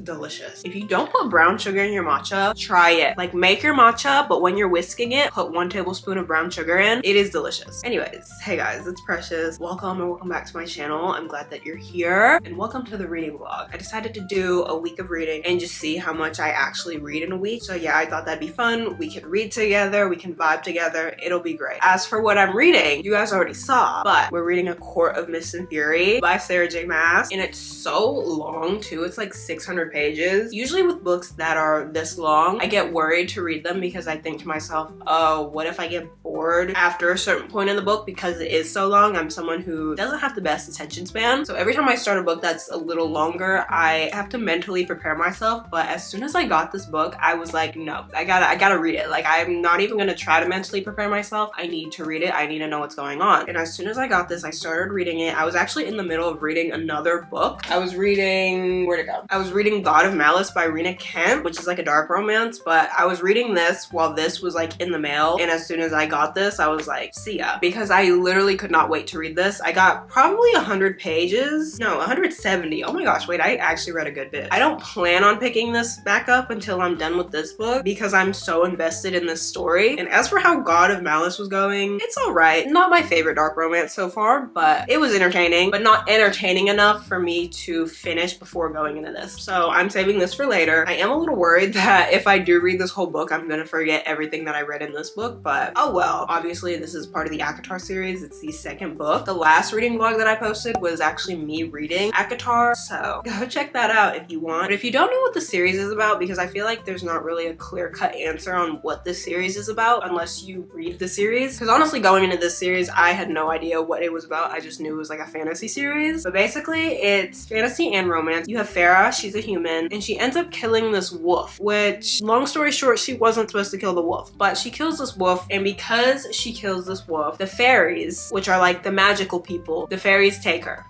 delicious. If you don't put brown sugar in your matcha, try it. Like, make your matcha, but when you're whisking it, put 1 tablespoon of brown sugar in. It is delicious. Anyways, hey guys, it's Precious. Welcome and welcome back to my channel. I'm glad that you're here, and welcome to the reading vlog. I decided to do a week of reading and just see how much I actually read in a week. So yeah, I thought that'd be fun. We could read together, we can vibe together. It'll be great. As for what I'm reading, you guys already saw, but we're reading A Court of Mist and Fury by Sarah J. Maas, and it's so long too. It's like 600 pages. Usually with books that are this long, I get worried to read them because I think to myself, oh, what if I get bored after a certain point in the book because it is so long? I'm someone who doesn't have the best attention span. So every time I start a book that's a little longer, I have to mentally prepare myself. But as soon as I got this book, I was like, no, I gotta read it. Like, I'm not even gonna try to mentally prepare myself. I need to read it. I need to know what's going on. And as soon as I got this, I started reading it. I was actually in the middle of reading another book. I was reading, where'd it go? I was reading God of Malice by Rena Kent, which is like a dark romance, but I was reading this while this was like in the mail. And as soon as I got this, I was like, see ya. Because I literally could not wait to read this. I got probably 100 pages. No, 170. Oh my gosh, wait, I actually read a good bit. I don't plan on picking this back up until I'm done with this book because I'm so invested in this story. And as for how God of Malice was going, it's alright. Not my favorite dark romance so far, but it was entertaining, but not entertaining enough for me to finish before going into this. So I'm saving this for later. I am a little worried that if I do read this whole book, I'm gonna forget everything that I read in this book, but oh well. Obviously, this is part of the acotar series. It's the second book. The last reading vlog that I posted was actually me reading acotar, so go check that out if you want. But if you don't know what the series is about, because I feel like there's not really a clear-cut answer on what this series is about unless you read the series, because honestly, going into this series, I had no idea what it was about. I just knew it was like a fantasy series. But basically, it's fantasy and romance. You have Farah, she's a human, and she ends up killing this wolf, which, long story short, she wasn't supposed to kill the wolf, but she kills this wolf, and because she kills this wolf, the fairies, which are like the magical people, the fairies take her.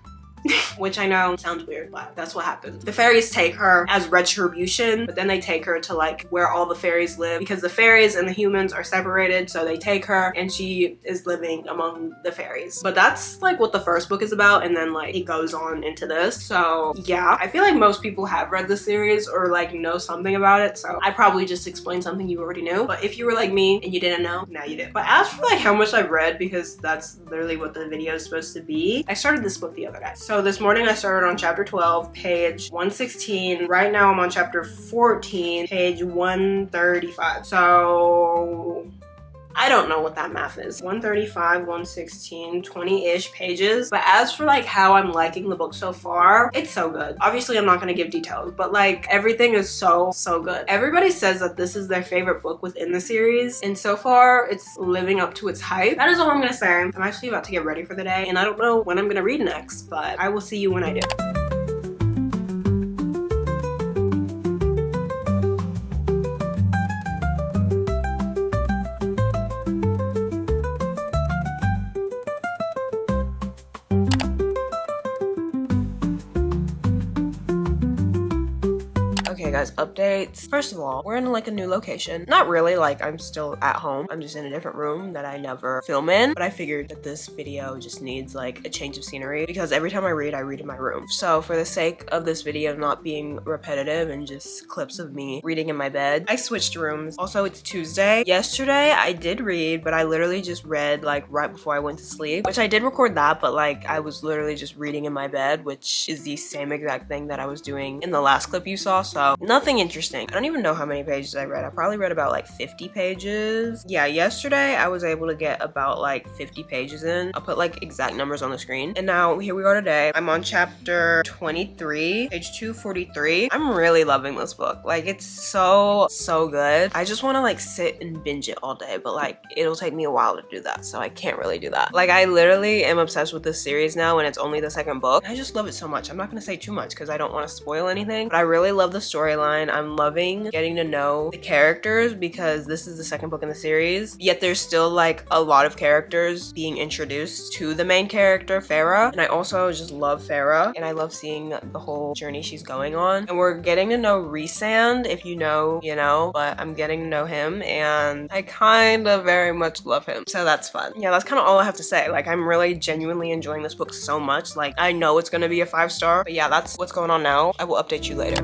Which I know sounds weird, but that's what happens. The fairies take her as retribution, but then they take her to like where all the fairies live because the fairies and the humans are separated, so they take her and she is living among the fairies. But that's like what the first book is about, and then like it goes on into this. So yeah, I feel like most people have read the series or like know something about it, so I probably just explained something you already knew. But if you were like me and you didn't know, now you do. But as for like how much I've read, because that's literally what the video is supposed to be, I started this book the other day. So this morning I started on chapter 12, page 116. Right now I'm on chapter 14, page 135. So I don't know what that math is. 135, 116, 20-ish pages. But as for like how I'm liking the book so far, it's so good. Obviously, I'm not gonna give details, but like everything is so good. Everybody says that this is their favorite book within the series, and so far it's living up to its hype. That is all I'm gonna say. I'm actually about to get ready for the day, and I don't know when I'm gonna read next, but I will see you when I do. Okay guys, updates. First of all, we're in like a new location. Not really, like I'm still at home. I'm just in a different room that I never film in, but I figured that this video just needs like a change of scenery because every time I read in my room. So for the sake of this video not being repetitive and just clips of me reading in my bed, I switched rooms. Also, it's Tuesday. Yesterday I did read, but I literally just read like right before I went to sleep, which I did record that, but like I was literally just reading in my bed, which is the same exact thing that I was doing in the last clip you saw. So nothing interesting. I don't even know how many pages I read. I probably read about like 50 pages. Yeah, yesterday I was able to get about like 50 pages in. I'll put like exact numbers on the screen. And now here we go today. I'm on chapter 23, page 243. I'm really loving this book. Like it's so good. I just want to like sit and binge it all day, but like it'll take me a while to do that, so I can't really do that. Like I literally am obsessed with this series now, and it's only the second book. I just love it so much. I'm not gonna say too much because I don't want to spoil anything, but I really love the storyline. I'm loving getting to know the characters because this is the second book in the series, yet there's still like a lot of characters being introduced to the main character, Farah. And I also just love Farah, and I love seeing the whole journey she's going on. And we're getting to know Rhysand. If you know, you know, but I'm getting to know him, and I kind of very much love him, so that's fun. Yeah, that's kind of all I have to say. Like, I'm really genuinely enjoying this book so much. Like, I know it's gonna be a 5-star, but yeah, that's what's going on now. I will update you later.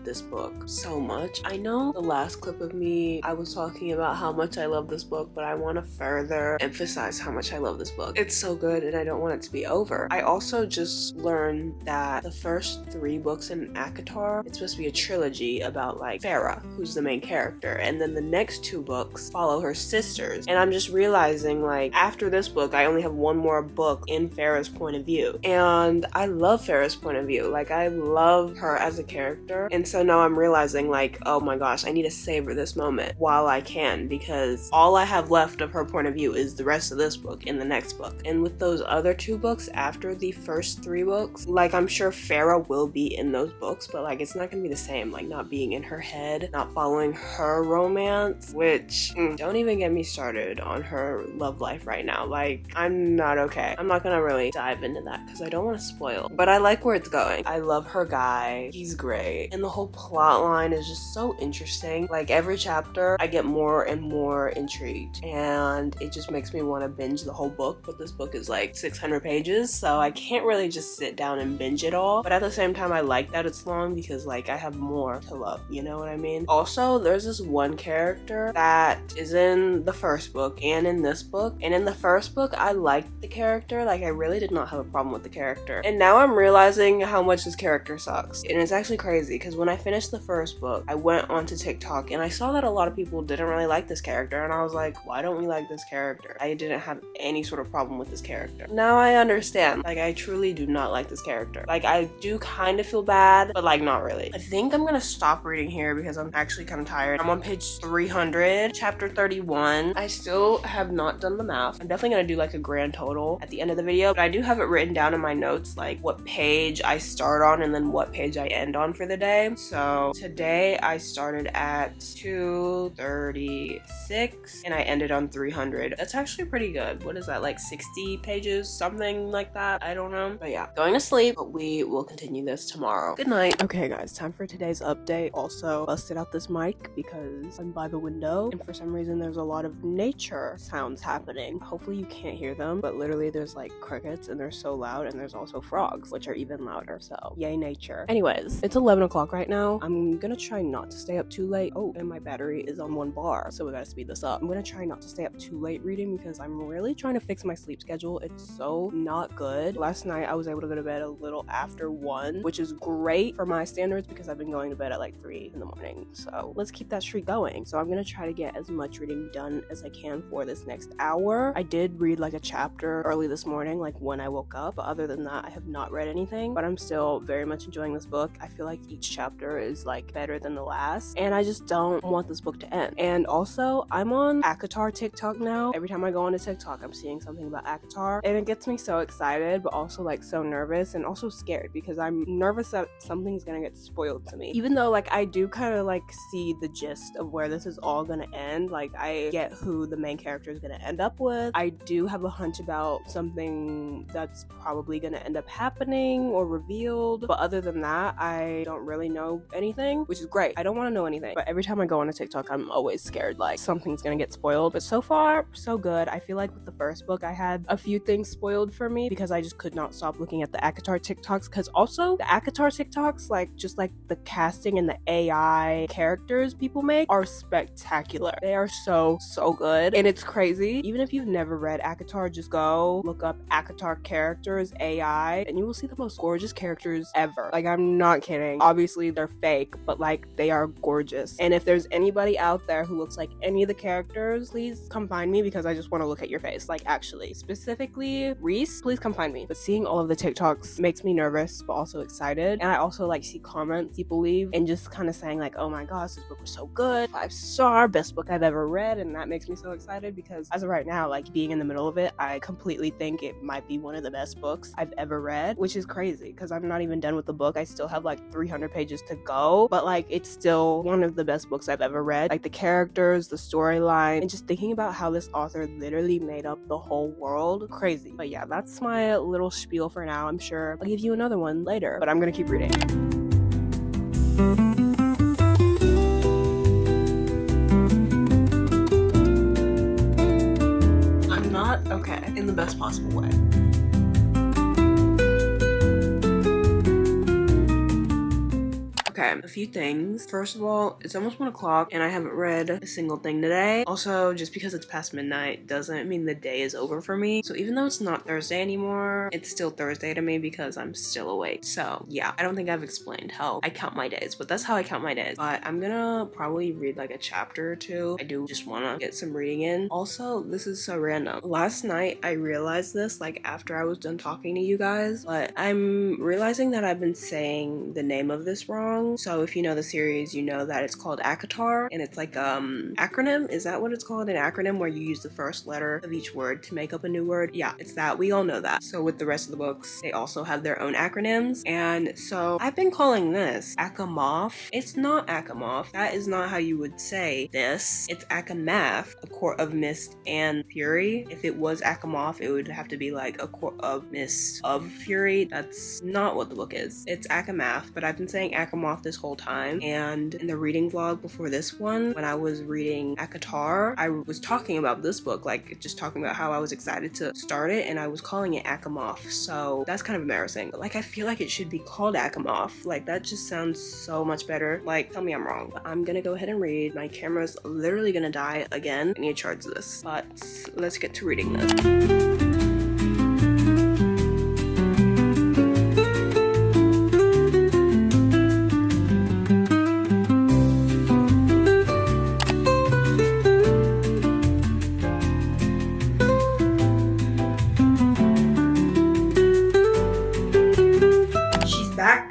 this book so much. I know the last clip of me, I was talking about how much I love this book, but I want to further emphasize how much I love this book. It's so good and I don't want it to be over. I also just learned that the first 3 books in Acotar, it's supposed to be a trilogy about like Farah, who's the main character, and then the next 2 books follow her sisters. And I'm just realizing like after this book, I only have one more book in Farah's point of view. And I love Farah's point of view. Like I love her as a character. And so now I'm realizing like, oh my gosh, I need to savor this moment while I can, because all I have left of her point of view is the rest of this book and the next book. And with those other 2 books after the first 3 books, like I'm sure Farah will be in those books, but like it's not gonna be the same, like not being in her head, not following her romance, which don't even get me started on her love life right now. Like I'm not okay. I'm not gonna really dive into that because I don't want to spoil, but I like where it's going. I love her guy, he's great, and the whole plot line is just so interesting. Like every chapter I get more and more intrigued, and it just makes me want to binge the whole book. But this book is like 600 pages, so I can't really just sit down and binge it all, but at the same time I like that it's long because like I have more to love, you know what I mean? Also, there's this one character that is in the first book and in this book, and in the first book I liked the character, like I really did not have a problem with the character, and now I'm realizing how much this character sucks. And it's actually crazy because when I finished the first book, I went onto TikTok and I saw that a lot of people didn't really like this character, and I was like, why don't we like this character? I didn't have any sort of problem with this character. Now I understand, like I truly do not like this character. Like I do kind of feel bad, but like not really. I think I'm gonna stop reading here because I'm actually kind of tired. I'm on page 300, chapter 31. I still have not done the math. I'm definitely gonna do like a grand total at the end of the video, but I do have it written down in my notes like what page I start on and then what page I end on for the day. So today I started at 236 and I ended on 300. That's actually pretty good. What is that, like 60 pages, something like that? I don't know, but yeah, going to sleep, but we will continue this tomorrow. Good night. Okay guys, time for today's update. Also busted out this mic because I'm by the window and for some reason there's a lot of nature sounds happening. Hopefully you can't hear them, but literally there's like crickets and they're so loud, and there's also frogs which are even louder, so yay nature. Anyways, it's 11 o'clock right now. I'm gonna try not to stay up too late. Oh, and my battery is on 1 bar, so we gotta speed this up. I'm gonna try not to stay up too late reading because I'm really trying to fix my sleep schedule. It's so not good. Last night I was able to go to bed a little after 1, which is great for my standards because I've been going to bed at like 3 in the morning. So let's keep that streak going. So I'm gonna try to get as much reading done as I can for this next hour. I did read like a chapter early this morning, like when I woke up, but other than that I have not read anything, but I'm still very much enjoying this book. I feel like each chapter is like better than the last, and I just don't want this book to end. And also I'm on acotar TikTok now. Every time I go onto TikTok I'm seeing something about acotar, and it gets me so excited but also like so nervous and also scared because I'm nervous that something's gonna get spoiled to me, even though like I do kind of like see the gist of where this is all gonna end. Like I get who the main character is gonna end up with. I do have a hunch about something that's probably gonna end up happening or revealed, but other than that I don't really know anything, which is great. I don't want to know anything, but every time I go on a TikTok I'm always scared like something's gonna get spoiled. But so far so good. I feel like with the first book I had a few things spoiled for me because I just could not stop looking at the acotar TikToks, because also the acotar TikToks, like just like the casting and the AI characters people make are spectacular. They are so good, and it's crazy. Even if you've never read acotar, just go look up acotar characters AI and you will see the most gorgeous characters ever. Like I'm not kidding. Obviously they're fake, but like they are gorgeous. And if there's anybody out there who looks like any of the characters, please come find me because I just want to look at your face. Like actually, specifically Reese, please come find me. But seeing all of the TikToks makes me nervous but also excited. And I also like see comments people leave and just kind of saying like, oh my gosh, this book was so good, 5-star, best book I've ever read. And that makes me so excited because as of right now, like being in the middle of it, I completely think it might be one of the best books I've ever read, which is crazy because I'm not even done with the book. I still have like 300 pages to go, but like it's still one of the best books I've ever read. Like the characters, the storyline, and just thinking about how this author literally made up the whole world. Crazy. But yeah, that's my little spiel for now. I'm sure I'll give you another one later, but I'm gonna keep reading. I'm not okay in the best possible way. Okay, a few things. First of all, it's almost 1 o'clock and I haven't read a single thing today. Also, just because it's past midnight doesn't mean the day is over for me. So even though it's not Thursday anymore, it's still Thursday to me because I'm still awake. So yeah, I don't think I've explained how I count my days, but that's how I count my days. But I'm gonna probably read like a chapter or two. I do just want to get some reading in. Also, this is so random. Last night I realized this like after I was done talking to you guys, but I'm realizing that I've been saying the name of this wrong. So if you know the series, you know that it's called acotar, and it's like acronym. Is that what it's called? An acronym where you use the first letter of each word to make up a new word? Yeah, it's that. We all know that. So with the rest of the books, they also have their own acronyms, and so I've been calling this acomaf. It's not acomaf. That is not how you would say this. It's acomaf, a court of mist and fury. If it was acomaf, it would have to be like a court of mist of fury. That's not what the book is. It's acomaf, but I've been saying acomaf this whole time. And in the reading vlog before this one, when I was reading acotar, I was talking about this book, like just talking about how I was excited to start it, and I was calling it acomaf. So that's kind of embarrassing. But like, I feel like it should be called acomaf. Like, that just sounds so much better. Like, tell me I'm wrong. But I'm gonna go ahead and read. My camera's literally gonna die again. I need to charge this. But let's get to reading this.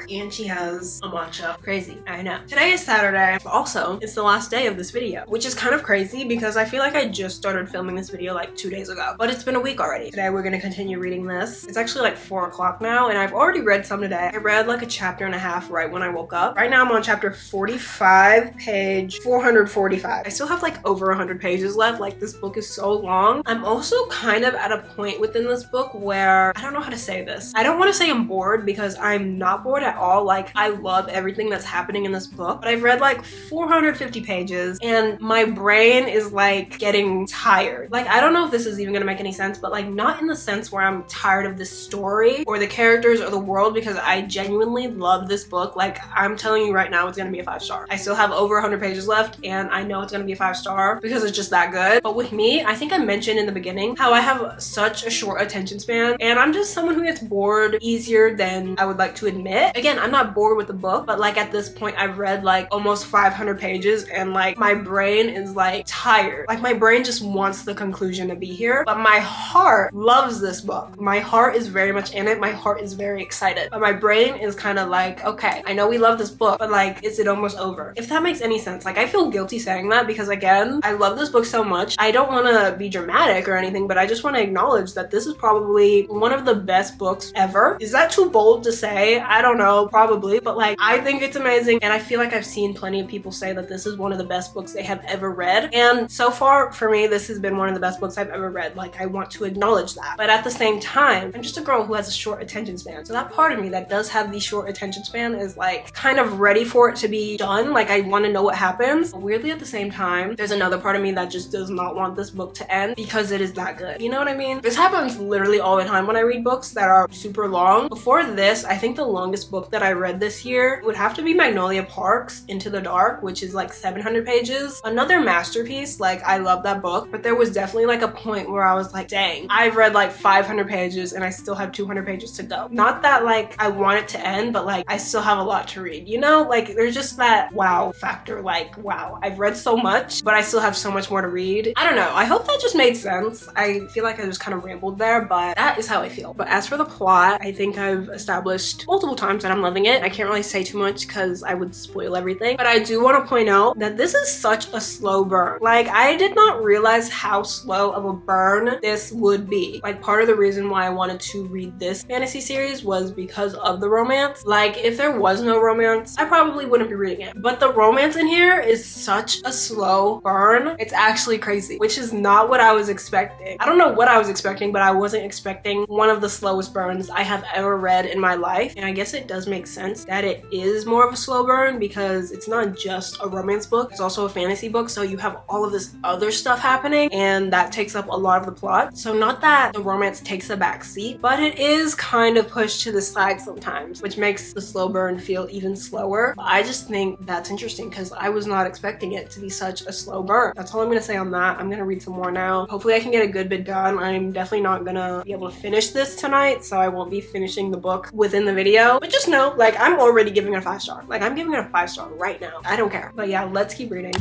And she has a matcha. Crazy, I know. Today is Saturday, but also it's the last day of this video, which is kind of crazy because I feel like I just started filming this video like 2 days ago, but it's been a week already. Today we're gonna continue reading this. It's actually like 4 o'clock now, and I've already read some today. I read like a chapter and a half right when I woke up. Right now I'm on chapter 45, page 445. I still have like over 100 pages left. Like, this book is so long. I'm also kind of at a point within this book where I don't know how to say this. I don't want to say I'm bored because I'm not bored at all. Like, I love everything that's happening in this book, but I've read like 450 pages and my brain is like getting tired. Like, I don't know if this is even gonna make any sense, but like, not in the sense where I'm tired of this story or the characters or the world, because I genuinely love this book. Like, I'm telling you right now, it's gonna be a 5-star. I still have over 100 pages left and I know it's gonna be a 5-star because it's just that good. But with me, I think I mentioned in the beginning how I have such a short attention span, and I'm just someone who gets bored easier than I would like to admit. Again, I'm not bored with the book, but like at this point I've read like almost 500 pages and like my brain is like tired. Like, my brain just wants the conclusion to be here, but my heart loves this book. My heart is very much in it. My heart is very excited, but my brain is kind of like, okay, I know we love this book, but like, is it almost over? If that makes any sense. Like, I feel guilty saying that because, again, I love this book so much. I don't want to be dramatic or anything, but I just want to acknowledge that this is probably one of the best books ever. Is that too bold to say? I don't know, probably, but like, I think it's amazing, and I feel like I've seen plenty of people say that this is one of the best books they have ever read, and so far for me this has been one of the best books I've ever read. Like, I want to acknowledge that, but at the same time, I'm just a girl who has a short attention span, so that part of me that does have the short attention span is like kind of ready for it to be done. Like, I want to know what happens, but weirdly at the same time there's another part of me that just does not want this book to end because it is that good. You know what I mean? This happens literally all the time when I read books that are super long. Before this, I think the longest book that I read this year would have to be Magnolia Parks Into the Dark, which is like 700 pages. Another masterpiece. Like, I love that book, but there was definitely like a point where I was like, dang, I've read like 500 pages and I still have 200 pages to go. Not that like I want it to end, but like, I still have a lot to read, you know? Like, there's just that wow factor. Like, wow, I've read so much, but I still have so much more to read. I don't know. I hope that just made sense. I feel like I just kind of rambled there, but that is how I feel. But as for the plot, I think I've established multiple times that I'm loving it. I can't really say too much because I would spoil everything, but I do want to point out that this is such a slow burn. Like, I did not realize how slow of a burn this would be. Like, part of the reason why I wanted to read this fantasy series was because of the romance. Like, if there was no romance, I probably wouldn't be reading it, but the romance in here is such a slow burn. It's actually crazy, which is not what I was expecting. I don't know what I was expecting, but I wasn't expecting one of the slowest burns I have ever read in my life, and I guess it does make makes sense that it is more of a slow burn because it's not just a romance book, it's also a fantasy book, so you have all of this other stuff happening and that takes up a lot of the plot. So not that the romance takes a back seat, but it is kind of pushed to the side sometimes, which makes the slow burn feel even slower. But I just think that's interesting because I was not expecting it to be such a slow burn. That's all I'm gonna say on that. I'm gonna read some more now. Hopefully I can get a good bit done. I'm definitely not gonna be able to finish this tonight, so I won't be finishing the book within the video. But just know, like, I'm already giving it a 5-star. Like, I'm giving it a 5-star right now. I don't care. But yeah, let's keep reading.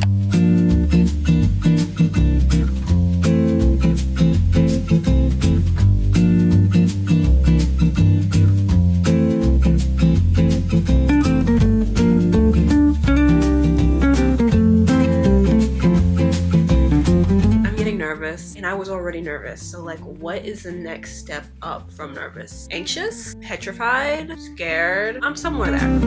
And I was already nervous, so like, what is the next step up from nervous? Anxious? Petrified? Scared? I'm somewhere there.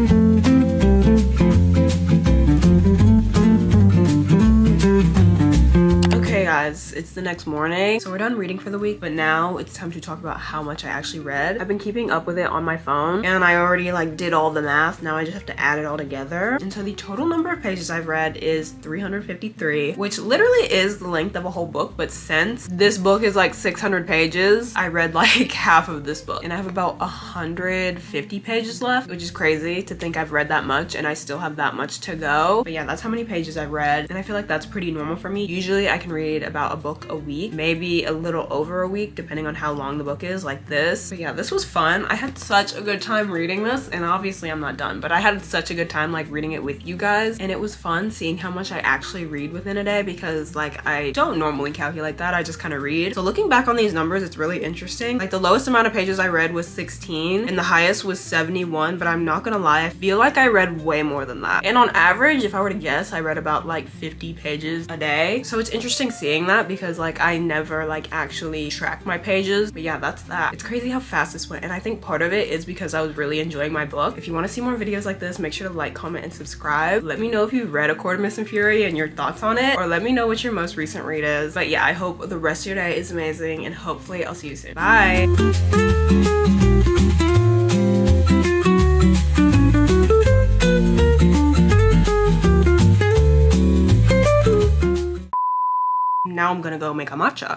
Okay guys, it's the next morning, so we're done reading for the week, but now it's time to talk about how much I actually read. I've been keeping up with it on my phone and I already like did all the math. Now I just have to add it all together, and so the total number of pages I've read is 353, which literally is the length of a whole book. But since this book is like 600 pages, I read like half of this book, and I have about 150 pages left, which is crazy to think I've read that much and I still have that much to go. But yeah, that's how many pages I've read, and I feel like that's pretty normal for me. Usually I can read about a book a week, maybe a little over a week depending on how long the book is, like this. But yeah, this was fun. I had such a good time reading this, and obviously I'm not done, but I had such a good time like reading it with you guys, and it was fun seeing how much I actually read within a day because like I don't normally calculate that, I just kind of read. So looking back on these numbers, it's really interesting. Like the lowest amount of pages I read was 16 and the highest was 71, but I'm not gonna lie, I feel like I read way more than that. And on average, if I were to guess, I read about like 50 pages a day. So it's interesting seeing that because like I never like actually track my pages. But yeah, that's that. It's crazy how fast this went, and I think part of it is because I was really enjoying my book. If you want to see more videos like this, make sure to like, comment, and subscribe. Let me know if you've read A Court of Mist and Fury and your thoughts on it, or let me know what your most recent read is. But yeah, I hope the rest of your day is amazing, and hopefully I'll see you soon. Bye. Now I'm gonna go make a matcha.